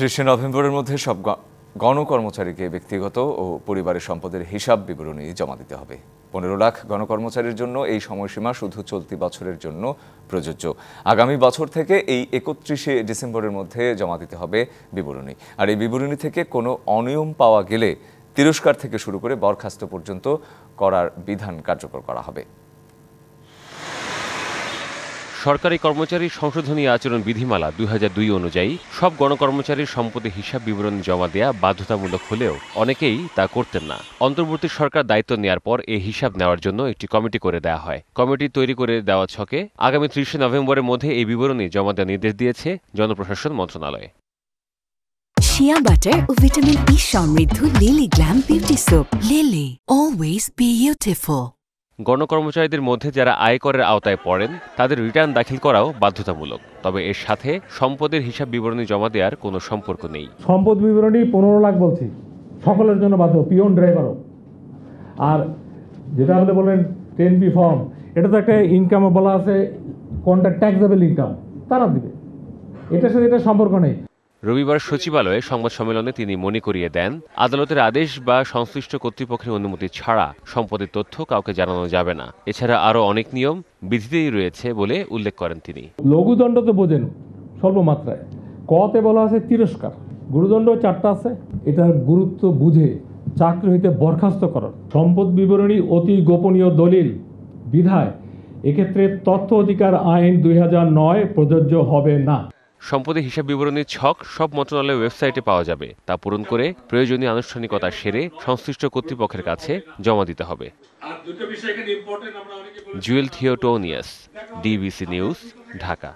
30 নভেম্বরের মধ্যে সব গণকর্মচারীকে ব্যক্তিগত ও পরিবারের সম্পদের হিসাব বিবরণী জমা দিতে হবে। 15 লাখ গণকর্মচারীর জন্য এই সময়সীমা শুধু চলতি বছরের জন্য প্রযোজ্য। আগামী বছর থেকে এই 31শে ডিসেম্বরের মধ্যে জমা দিতে হবে বিবরণী। আর এই বিবরণী থেকে কোনো অনিয়ম পাওয়া গেলে তিরস্কার থেকে শুরু করে বরখাস্ত পর্যন্ত করার বিধান কার্যকর করা হবে। সরকারি কর্মচারী সংশোধনী আচরণ বিধিমালা 2002 অনুযায়ী সব গণকর্মচারীর সম্পত্তি হিসাব বিবরণী জমা দেয়া বাধ্যতামূলক হলেও অনেকেই তা করতেন না। অন্তর্বর্তী সরকার দায়িত্ব নেওয়ার পর এই হিসাব নেওয়ার জন্য একটি কমিটি করে দেওয়া হয়। কমিটি তৈরি করে দেওয়া ছকে আগামী 30 নভেম্বরের মধ্যে এই বিবরণী জমা দেওয়ার নির্দেশ দিয়েছে জনপ্রশাসন মন্ত্রণালয়। শিয়া বাটার ও ভিটামিন ই সমৃদ্ধ Lily glam beauty soap. Lily, always beautiful. গণকর্মচারীদের মধ্যে যারা আয়করের আওতায় পড়েন তাদের রিটার্ন দাখিল করাও বাধ্যতামূলক। তবে এর সাথে সম্পদের হিসাব বিবরণী জমা দেওয়ার কোনো সম্পর্ক নেই। সম্পদ বিবরণী 15 লাখ বলছি, সকলের জন্য বাধ্য, পিয়ন ড্রাইভারও। আর যেটা আপনি বলেন 10B ফর্ম, এটা তো একটা ইনকাম বলা আছে, কোনটা ট্যাক্সেবল ইনকাম, তারা দিবে, এটার সাথে এটা সম্পর্ক নেই। রবিবার সচিবালয়ে সংবাদ সম্মেলনে তিনি মনে করিয়ে দেন, আদালতের আদেশ বা সংশ্লিষ্ট কর্তৃপক্ষের অনুমতি ছাড়া সম্পদের তথ্য কাউকে জানানো যাবে না। এছাড়া আরও অনেক নিয়ম বিধিতেই রয়েছে বলে উল্লেখ করেন তিনি। লঘুদণ্ড তো বোঝেন স্বল্পমাত্রায়, কতে বলা আছে তিরস্কার, গুরুদণ্ড 4টা আছে। এটার গুরুত্ব বুঝে চাকরি হইতে বরখাস্ত করার। সম্পদ বিবরণী অতি গোপনীয় দলিল বিধায় এক্ষেত্রে তথ্য অধিকার আইন 2009 প্রযোজ্য হবে না। সম্পদের হিসাব বিবরণীর ছক সব মন্ত্রণালয়ের ওয়েবসাইটে পাওয়া যাবে। তা পূরণ করে প্রয়োজনীয় আনুষ্ঠানিকতা সেরে সংশ্লিষ্ট কর্তৃপক্ষের কাছে জমা দিতে হবে। Jewel Theotonius, DBC news, Dhaka.